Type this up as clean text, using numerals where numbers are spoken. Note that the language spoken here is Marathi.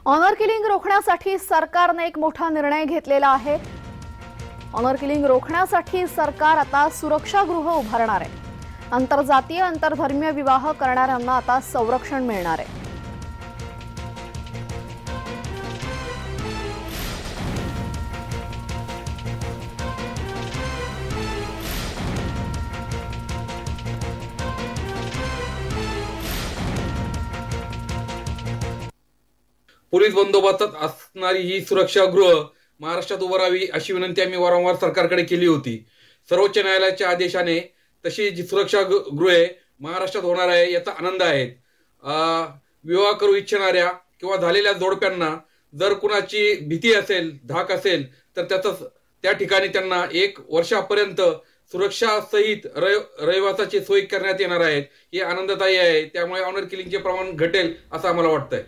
ऑनर किलिंग रोखण्यासाठी सरकारने एक मोठा निर्णय घेतलेला आहे। ऑनर किलिंग रोखण्यासाठी सरकार आता सुरक्षागृह उभारणार आहे। आंतरजातीय आंतरधर्मीय विवाह करणाऱ्यांना आता संरक्षण मिळणार आहे। पोलीस बंदोबस्तात असणारी ही सुरक्षागृह महाराष्ट्रात उभारावी अशी विनंती आम्ही वारंवार सरकारकडे केली होती। सर्वोच्च न्यायालयाच्या आदेशाने तशी जी सुरक्षागृहे महाराष्ट्रात होणार आहे याचा आनंद आहे। विवाह करू इच्छिणाऱ्या किंवा झालेल्या जोडप्यांना जर कुणाची भीती असेल, धाक असेल तर त्या ठिकाणी त्यांना 1 वर्षापर्यंत सुरक्षा सहित रहिवासाची सोय करण्यात येणार आहे। हे आनंददायी आहे। त्यामुळे ऑनर किलिंगचे प्रमाण घटेल असं आम्हाला वाटतंय।